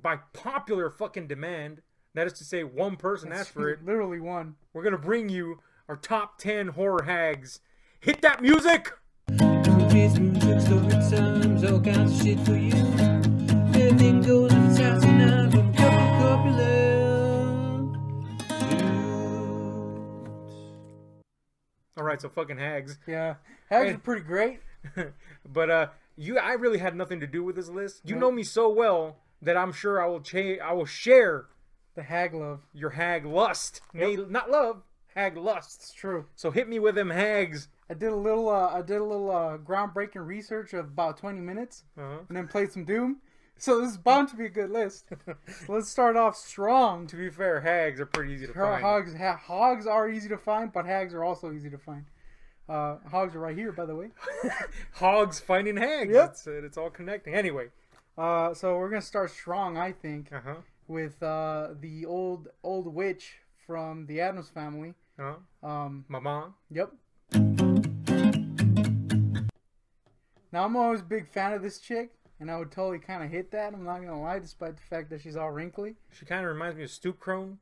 by popular fucking demand, that is to say, one person asked for it. Literally one. We're gonna bring you our top 10 horror hags. Hit that music! Movies, music, story times, all kinds of shit for you. Everything goes in the house tonight from Alright, so fucking hags. Yeah. Hags are pretty great. But I really had nothing to do with this list. You know me so well that I'm sure I will share the hag love. Your hag lust. Yep. Not love, hag lust. It's true. So hit me with them hags. I did a little groundbreaking research of about 20 minutes, and then played some Doom. So this is bound to be a good list. So let's start off strong. To be fair, hags are pretty easy to find. Hogs are easy to find, but hags are also easy to find. Hogs are right here, by the way. Hogs finding hags. Yep. It's all connecting. Anyway. So we're gonna start strong, I think, with the old witch from the Addams Family. Mama. Yep. Now I'm always a big fan of this chick, and I would totally kind of hit that. I'm not gonna lie, despite the fact that she's all wrinkly. She kind of reminds me of Stucrow.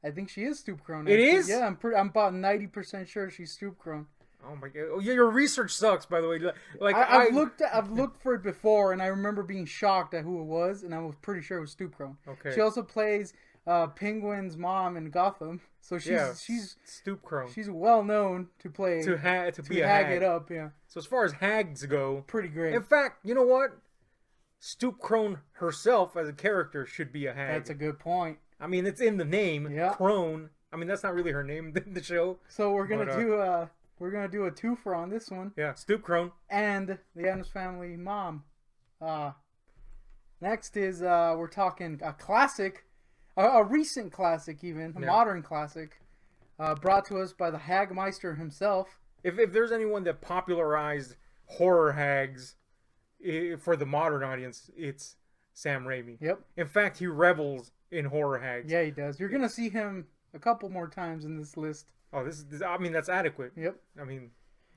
I think she is Stucrow. It is? Yeah, I'm about 90% sure she's Stucrow. Oh my god! Oh yeah, your research sucks, by the way. Like I've looked for it before, and I remember being shocked at who it was, and I was pretty sure it was Stucrow. Okay. She also plays Penguin's mom in Gotham, so she's Stucrow. She's well known to play to hag it up. Yeah. So as far as hags go, pretty great. In fact, you know what? Stucrow herself as a character should be a hag. That's a good point. I mean, it's in the name. Yeah. Crone. I mean, that's not really her name in the show. So we're gonna do a twofer on this one. Yeah, Stucrow and the Addams Family mom. Next is we're talking a classic, a recent classic, even a modern classic, brought to us by the Hagmeister himself. If there's anyone that popularized horror hags for the modern audience, it's Sam Raimi. Yep. In fact, he revels in horror hags. Yeah, he does. You're gonna see him a couple more times in this list. Oh, this I mean, that's adequate. Yep. I mean,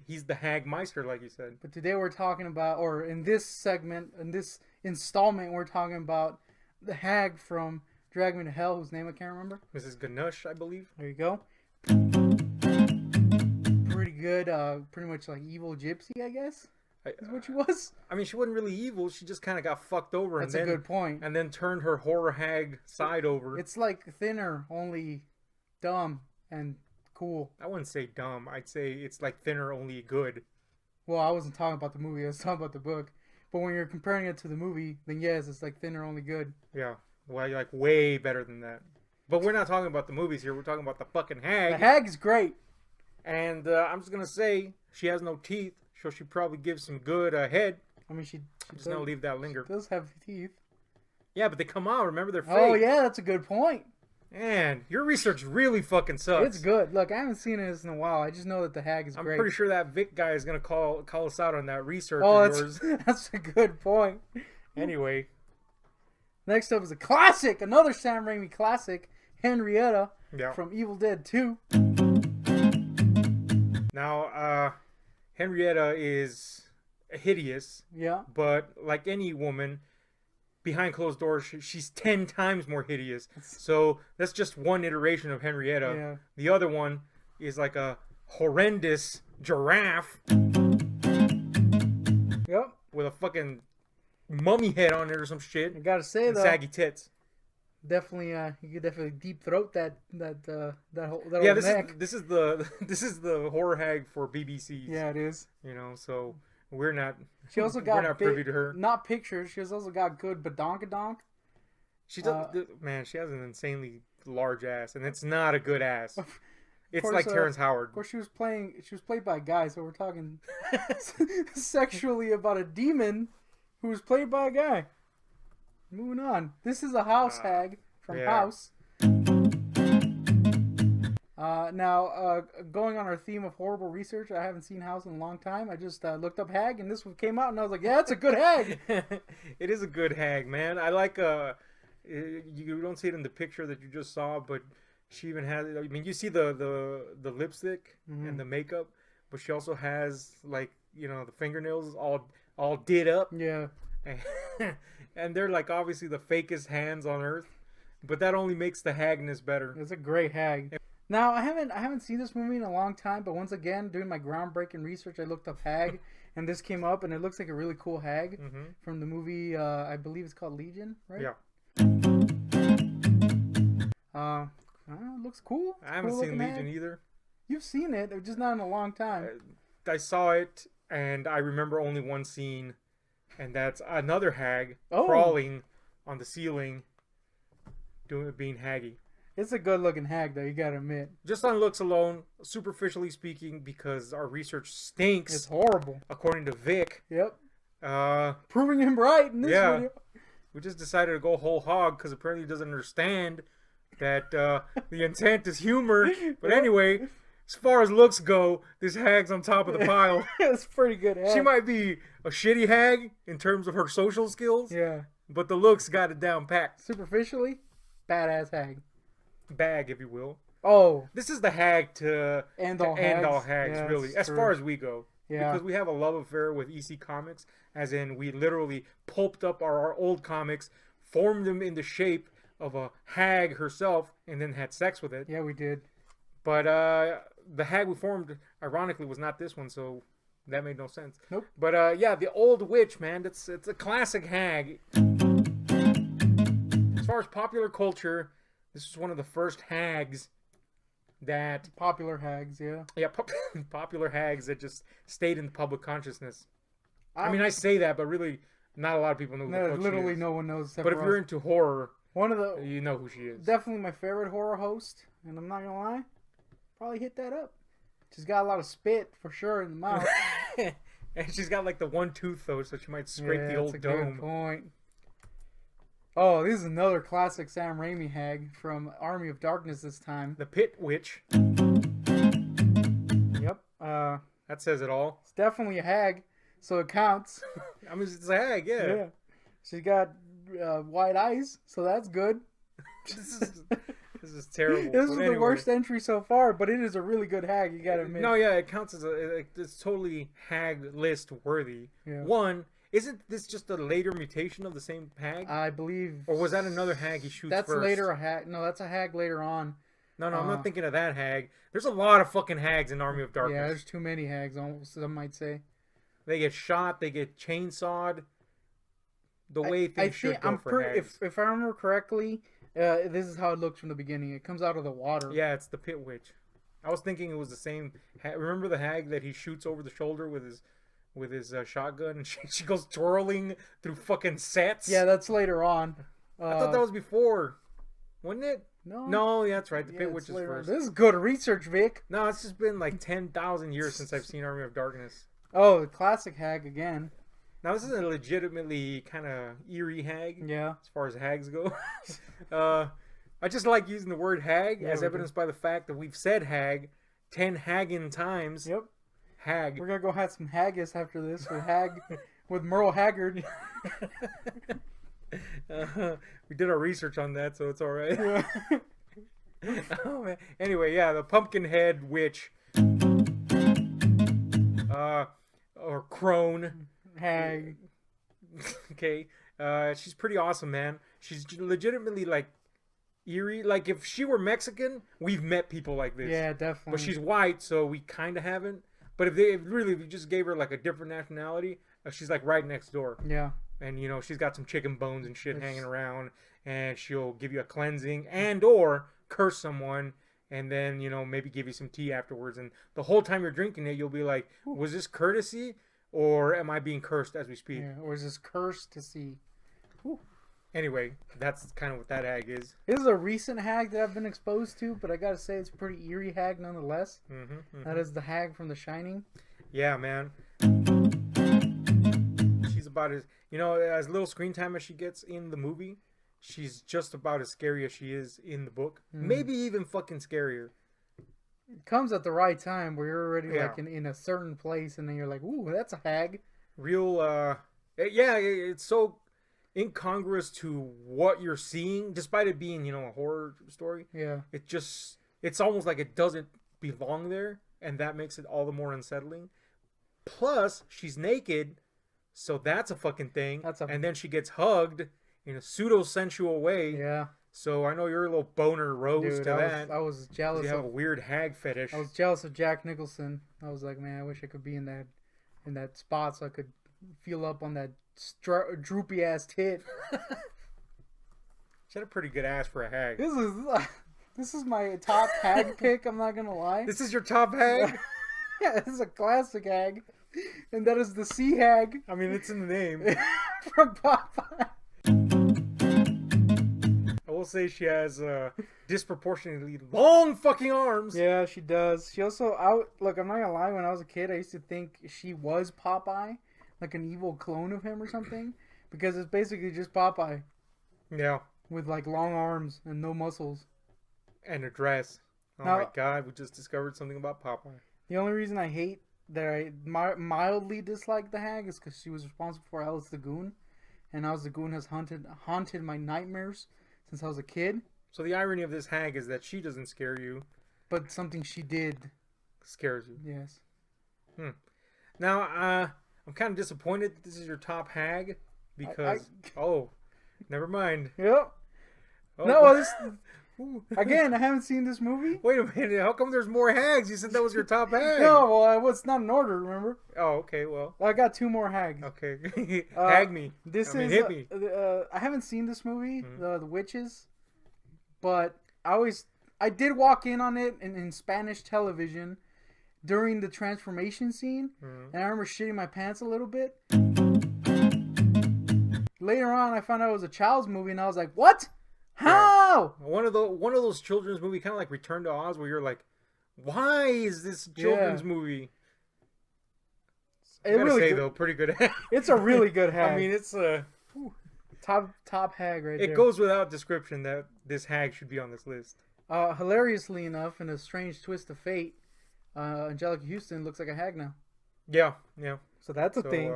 he's the Hagmeister, like you said. But today we're talking about, or in this segment, in this installment, we're talking about the hag from Drag Me to Hell, whose name I can't remember. Mrs. Ganush, I believe. There you go. Pretty good, pretty much like evil gypsy, I guess. Is what she was. I mean, she wasn't really evil. She just kind of got fucked over. That's a good point. And then turned her horror hag side over. It's like Thinner, only dumb and cool. I wouldn't say dumb. I'd say it's like Thinner, only good. Well, I wasn't talking about the movie. I was talking about the book. But when you're comparing it to the movie, then yes, it's like Thinner, only good. Yeah. Well, you're like way better than that. But we're not talking about the movies here. We're talking about the fucking hag. The hag is great. And I'm just going to say, she has no teeth. So she probably gives some good head. I mean, she just gonna leave that linger. She does have teeth. Yeah, but they come out. Remember, they're fake. Oh yeah, that's a good point. Man, your research really fucking sucks. It's good. Look, I haven't seen this in a while. I just know that the hag is great. I'm pretty sure that Vic guy is gonna call us out on that research of yours. That's a good point. Anyway, next up is a classic, another Sam Raimi classic, Henrietta from Evil Dead 2. Now, Henrietta is hideous. Yeah. But like any woman, behind closed doors, she's 10 times more hideous. So that's just one iteration of Henrietta. Yeah. The other one is like a horrendous giraffe. Yep. With a fucking mummy head on it or some shit. I gotta say though, saggy tits. Definitely, you could definitely deep throat that yeah, old neck. This is the horror hag for BBC. Yeah, it is. You know, so we're not. She also got we're not privy to her. Not pictures. She has also got good badonkadonk. She does. Man, she has an insanely large ass, and it's not a good ass. It's course, like Terrence Howard. Of course, she was played by a guy, so we're talking sexually about a demon who was played by a guy. Moving on. This is a house hag from House. Now, going on our theme of horrible research, I haven't seen House in a long time. I just looked up hag, and this one came out, and I was like, yeah, it's a good hag. It is a good hag, man. I like, you don't see it in the picture that you just saw, but she even has, I mean, you see the lipstick and the makeup, but she also has, like, you know, the fingernails all did up. Yeah. and they're like obviously the fakest hands on earth, but that only makes the hagness better. It's a great hag. Now I haven't seen this movie in a long time, but once again, doing my groundbreaking research, I looked up hag, and this came up, and it looks like a really cool hag from the movie. I believe it's called Legion, right? Yeah. Looks cool. I haven't seen Legion either. You've seen it, just not in a long time. I saw it, and I remember only one scene, and that's another hag crawling on the ceiling, being haggy. It's a good looking hag, though, you gotta admit. Just on looks alone, superficially speaking, because our research stinks. It's horrible. According to Vic. Yep. Proving him right in this video. We just decided to go whole hog because apparently he doesn't understand that the intent is humor. But anyway, as far as looks go, this hag's on top of the pile. It's pretty good hag. She might be a shitty hag in terms of her social skills. Yeah. But the looks got it down packed. Superficially, badass hag. Bag, if you will. Oh. This is the hag to end all hags, yeah, really, as far as we go. Yeah. Because we have a love affair with EC Comics, as in we literally pulped up our old comics, formed them in the shape of a hag herself, and then had sex with it. Yeah, we did. But the hag we formed, ironically, was not this one, so that made no sense. Nope. But yeah, the old witch, man, it's a classic hag. As far as popular culture, this is one of the first hags that... Popular hags, yeah. Yeah, popular hags that just stayed in the public consciousness. I mean, I say that, but really, not a lot of people know who the fuck literally she is. No one knows. But if you're into horror, you know who she is. Definitely my favorite horror host, and I'm not gonna lie, probably hit that up. She's got a lot of spit, for sure, in the mouth. And she's got like the one tooth, though, so she might scrape the old dome. Good point. Oh, this is another classic Sam Raimi hag from Army of Darkness this time. The Pit Witch. Yep. That says it all. It's definitely a hag, so it counts. I mean, it's a hag, yeah. She's got white eyes, so that's good. This is terrible. This is the worst entry so far, but it is a really good hag, you gotta admit. No, yeah, it counts as it's totally hag list worthy. Yeah. One, isn't this just a later mutation of the same hag? I believe. Or was that another hag he shoots that's first? That's later a hag. No, that's a hag later on. No, I'm not thinking of that hag. There's a lot of fucking hags in Army of Darkness. Yeah, there's too many hags, some might say. They get shot, they get chainsawed. The way things should go for hags. If I remember correctly, this is how it looks from the beginning. It comes out of the water. Yeah, it's the Pit Witch. I was thinking it was the same. Remember the hag that he shoots over the shoulder with his shotgun, and she goes twirling through fucking sets? Yeah, that's later on. I thought that was before. Wasn't it? No. Yeah, that's right. The Pit Witch is first. This is good research, Vic. No, it's just been like 10,000 years since I've seen Army of Darkness. Oh, the classic hag again. Now, this is a legitimately kind of eerie hag. Yeah. As far as hags go. I just like using the word hag as evidenced by the fact that we've said hag 10 haggin times. Yep. Hag. We're going to go have some haggis after this with Merle Haggard. We did our research on that, so it's all right. Yeah. Oh, man. Anyway, yeah, the Pumpkinhead Witch. Or crone. Hag. Okay. She's pretty awesome, man. She's legitimately like eerie. Like if she were Mexican, we've met people like this. Yeah, definitely. But she's white, so we kind of haven't. But if we just gave her like a different nationality, she's like right next door. Yeah. And you know, she's got some chicken bones and shit hanging around, and she'll give you a cleansing and or curse someone. And then, you know, maybe give you some tea afterwards. And the whole time you're drinking it, you'll be like, was this courtesy? Or am I being cursed as we speak? Yeah, or is this cursed to see? Whew. Anyway, that's kind of what that hag is. This is a recent hag that I've been exposed to, but I gotta say it's a pretty eerie hag nonetheless. That is the hag from The Shining. Yeah, man. She's about as little screen time as she gets in the movie, she's just about as scary as she is in the book. Maybe even fucking scarier. It comes at the right time where you're already like in a certain place, and then you're like, ooh, that's a hag. Real, it's so incongruous to what you're seeing, despite it being, a horror story. Yeah. It's almost like it doesn't belong there, and that makes it all the more unsettling. Plus, she's naked, So that's a fucking thing. And then she gets hugged in a pseudo-sensual way. Yeah. So I know you're a little boner rose to that. I was jealous. You have a weird hag fetish. I was jealous of Jack Nicholson. I was like, man, I wish I could be in that spot so I could feel up on that droopy ass tit. She had a pretty good ass for a hag. This is my top hag pick. I'm not gonna lie. This is your top hag? Yeah, this is a classic hag, and that is the sea hag. I mean, it's in the name. From Popeye. I will say she has disproportionately long fucking arms. Yeah, she does. She also look. I'm not gonna lie. When I was a kid, I used to think she was Popeye, like an evil clone of him or something, because it's basically just Popeye. Yeah. With like long arms and no muscles. And a dress. Oh my god, we just discovered something about Popeye. The only reason I hate that I mildly dislike the hag is because she was responsible for Alice the Goon, and Alice the Goon has haunted my nightmares since I was a kid. So the irony of this hag is that she doesn't scare you, but something she did scares you. Yes. Now, I'm kind of disappointed that this is your top hag because never mind. Yep. Oh, no, again, I haven't seen this movie. Wait a minute. How come there's more hags? You said that was your top hag. No, well, it's not in order, remember? Oh, okay, well. I got 2 more hags. Okay. Hag me. Hit me. I haven't seen this movie, The Witches, but I did walk in on it in Spanish television during the transformation scene, and I remember shitting my pants a little bit. Later on, I found out it was a child's movie, and I was like, what? How? Yeah. One of those children's movie, kind of like Return to Oz, where you're like, why is this children's movie? I gotta say though, pretty good hag. It's a really good hag. I mean, it's a top hag right there. It goes without description that this hag should be on this list. Hilariously enough, in a strange twist of fate, Angelica Houston looks like a hag now. Yeah. So that's a thing.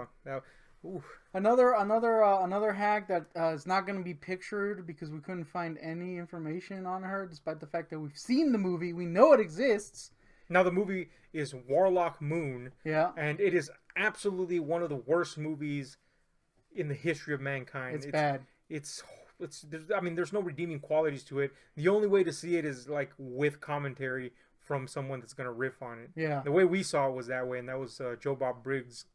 Another hag that is not going to be pictured because we couldn't find any information on her, despite the fact that we've seen the movie. We know it exists. Now the movie is Warlock Moon. Yeah. And it is absolutely one of the worst movies in the history of mankind. It's bad. There's no redeeming qualities to it. The only way to see it is like with commentary from someone that's going to riff on it. Yeah. The way we saw it was that way, and that was Joe Bob Briggs'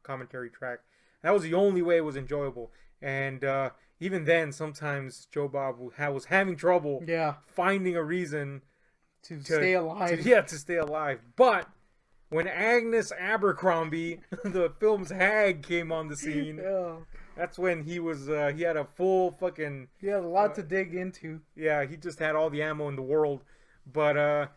commentary track. That was the only way it was enjoyable. And even then, sometimes Joe Bob was having trouble finding a reason to stay alive. To stay alive. But when Agnes Abercrombie, the film's hag, came on the scene, that's when he had a full fucking... He had a lot to dig into. Yeah, he just had all the ammo in the world. But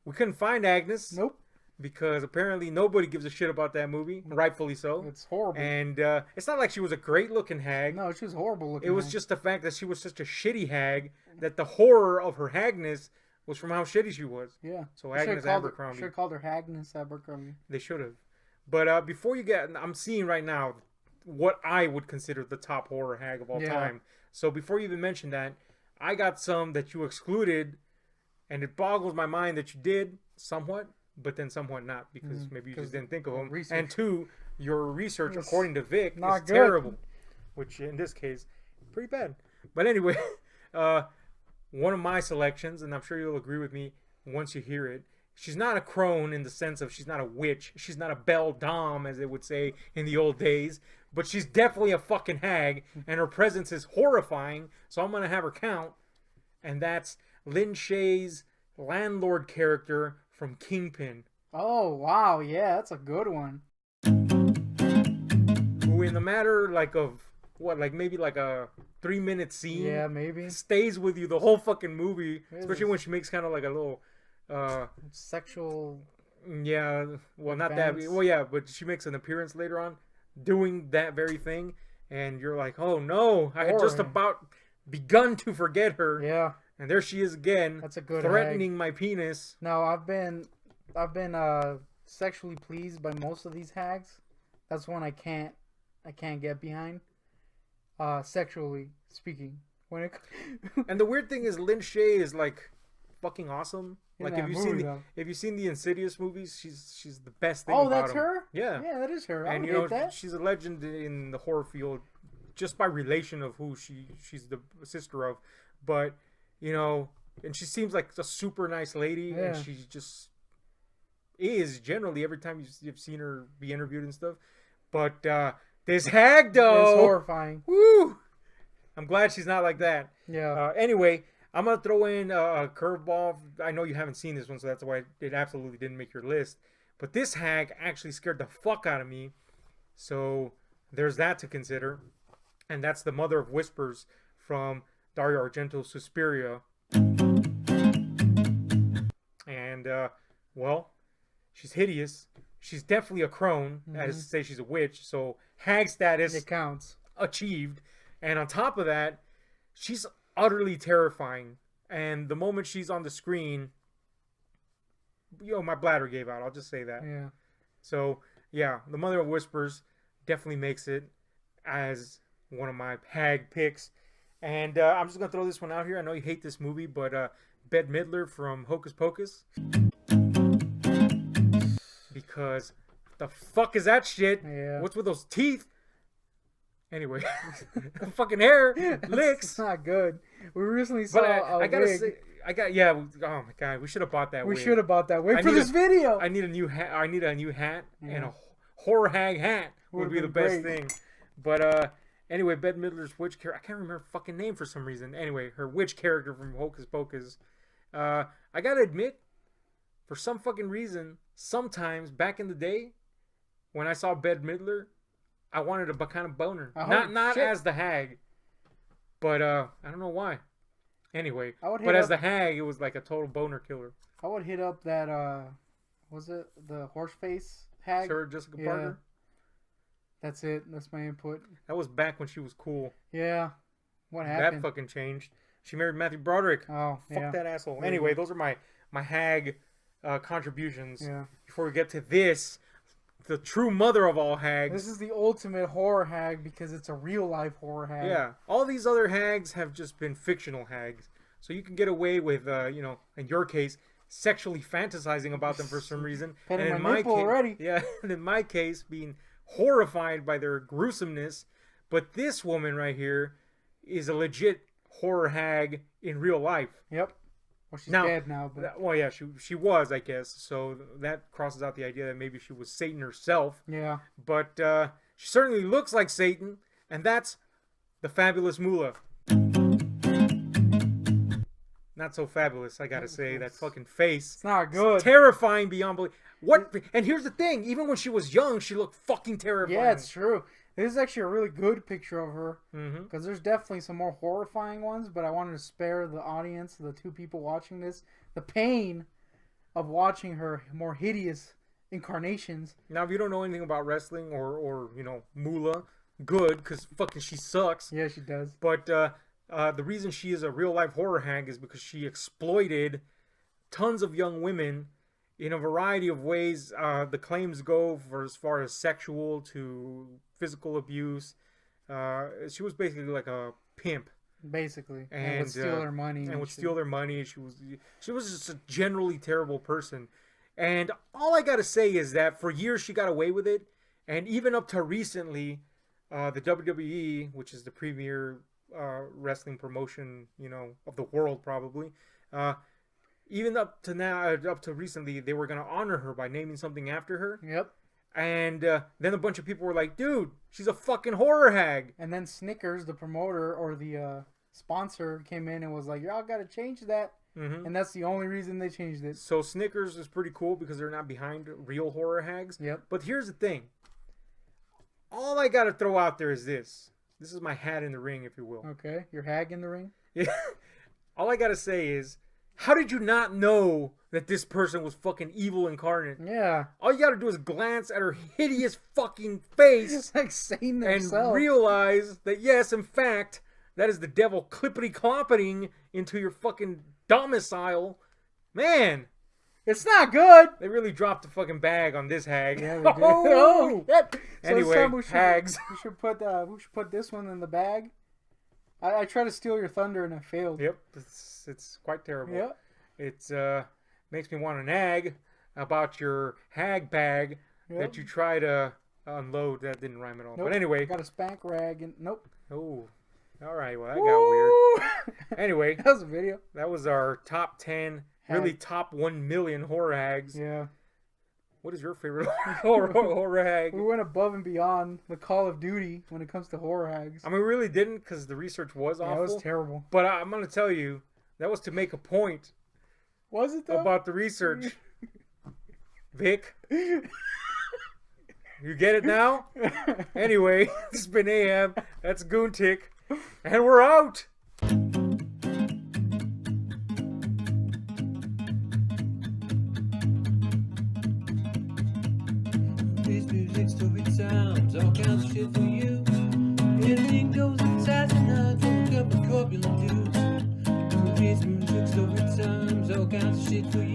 we couldn't find Agnes. Nope. Because apparently nobody gives a shit about that movie, rightfully so. It's horrible. And it's not like she was a great-looking hag. No, she was horrible looking. It was just the fact that she was such a shitty hag that the horror of her hagness was from how shitty she was. Yeah. So Agnes Abercrombie. Should have called her Agnes Abercrombie. They should have. But before you get... I'm seeing right now what I would consider the top horror hag of all time. So before you even mention that, I got some that you excluded, and it boggles my mind that you did, somewhat. But then somewhat not, because maybe you just didn't think of them. Research. And 2, your research, according to Vic, is good. terrible. Which, in this case, pretty bad. But anyway, one of my selections, and I'm sure you'll agree with me once you hear it, she's not a crone in the sense of she's not a witch. She's not a belle dame, as they would say in the old days. But she's definitely a fucking hag, and her presence is horrifying, so I'm going to have her count. And that's Lin Shaye's landlord character from Kingpin. Oh, wow. Yeah, that's a good one. Who in the matter maybe a 3-minute scene. Yeah, maybe. Stays with you the whole fucking movie. Especially when she makes kind of like a little... sexual... Yeah, well, not that... Well, yeah, but she makes an appearance later on doing that very thing. And you're like, oh no, I had just about begun to forget her. Yeah. And there she is again. That's a good threatening hag. My penis. No, I've been sexually pleased by most of these hags. That's one I can't get behind. Sexually speaking. And the weird thing is Lin Shaye is like fucking awesome. In Like that movie, though. if you've seen the Insidious movies, she's the best thing. Oh, about that's him. her. Yeah, Yeah, that is her. I and would you know hate that. she's a legend in the horror field, just by relation of who she's the sister of. But you know, and she seems like a super nice lady, and she just is generally every time you've seen her be interviewed and stuff. But this hag though, It's horrifying. woo! I'm glad she's not like that. Yeah. Anyway, I'm gonna throw in a curveball. I know you haven't seen this one, so that's why it absolutely didn't make your list. But this hag actually scared the fuck out of me. So there's that to consider. And that's the mother of whispers from Dario Argento's Suspiria. And, well, she's hideous. She's definitely a crone. That is to say, she's a witch. So hag status It counts. achieved. And on top of that, she's utterly terrifying. And the moment she's on the screen, my bladder gave out. I'll just say that. Yeah. So, yeah, the Mother of Whispers definitely makes it as one of my hag picks. And I'm just going to throw this one out here. I know you hate this movie, but Bette Midler from Hocus Pocus. Because the fuck is that shit? Yeah. What's with those teeth? Anyway, fucking hair licks. It's not good. We recently saw But I gotta wig. say, oh my god, we should have bought that We wig. should have bought that wig for need this video. I need a new hat. I need a new hat Yeah. and a horror hag hat would Would've be the been best great. thing. But anyway, Bette Midler's witch character. I can't remember her fucking name for some reason. Anyway, her witch character from Hocus Pocus. I gotta admit, for some fucking reason, sometimes back in the day, when I saw Bette Midler, I wanted a kind of boner. Oh, Not shit. as the hag, but I don't know why. Anyway, I would hit but as up- the hag, it was like a total boner killer. I would hit up that was it the horse face hag? Sarah Jessica Yeah. Parker. That's it. That's my input. That was back when she was cool. Yeah. What That happened? fucking changed. She married Matthew Broderick. Oh, Fuck yeah. that asshole. Yeah. Anyway, those are my hag contributions. Yeah. Before we get to this, the true mother of all hags. This is the ultimate horror hag because it's a real life horror hag. Yeah. All these other hags have just been fictional hags. So you can get away with, in your case, sexually fantasizing about them for some reason. Petting in my nipple case, already. Yeah, and in my case, being horrified by their gruesomeness. But this woman right here is a legit horror hag in real life. Yep. Well, she's Now- dead now, but Well, yeah, she was, I guess. So that crosses out the idea that maybe she was Satan herself. yeah. But she certainly looks like Satan, and that's the fabulous Moolah. Not so fabulous, I gotta say. That fucking face. It's not good. Terrifying beyond belief. What? And here's the thing: even when she was young, she looked fucking terrifying. Yeah, it's true. This is actually a really good picture of her Mm-hmm. because there's definitely some more horrifying ones, but I wanted to spare the audience, the two people watching this, the pain of watching her more hideous incarnations. Now, if you don't know anything about wrestling or Moolah, good, because fucking she sucks. Yeah, she does. But the reason she is a real life horror hag is because she exploited tons of young women in a variety of ways. The claims go for as far as sexual to physical abuse. She was basically like a pimp Basically, and and would steal their money. and would shit. steal their money. She was just a generally terrible person. And all I gotta say is that for years she got away with it, and even up to recently, the WWE, which is the premier wrestling promotion, of the world probably, even up to recently, they were gonna honor her by naming something after her. Yep. And then a bunch of people were like, "Dude, she's a fucking horror hag." And then Snickers, the promoter or the sponsor, came in and was like, "Y'all got to change that." Mm-hmm. And that's the only reason they changed it. So Snickers is pretty cool because they're not behind real horror hags. Yep. But here's the thing. All I gotta throw out there is this. This is my hat in the ring, if you will. Okay, your hag in the ring. Yeah. All I gotta say is, how did you not know that this person was fucking evil incarnate? Yeah, All you gotta do is glance at her hideous fucking face it's like Satan and himself. realize that yes, in fact, that is the devil clippity-cloppeting into your fucking domicile. Man, It's not good. they really dropped the fucking bag on this hag. Yeah, they did. Oh, shit. So this Anyway, time hags. We should put this one in the bag. I tried to steal your thunder and I failed. Yep, it's quite terrible. Yeah. It's makes me want to nag about your hag bag that you try to unload. That didn't rhyme at all. Nope. But anyway. Got a spank rag and nope. Oh. All right. Well, that got weird. Anyway. That was a video. That was our top 10, really top 1 million horror hags. Yeah. What is your favorite horror hag? We went above and beyond the Call of Duty when it comes to horror hags. I mean, we really didn't because the research was awful. It was terrible. But I'm going to tell you, that was to make a point. Was it though? About the research. Vic. You get it now? Anyway, this has been AM. That's Goontick. And we're out. This music, story times, all kinds of shit for you. Everything goes inside the night from a couple corpulent dudes. This music, story times, all kinds of shit for you.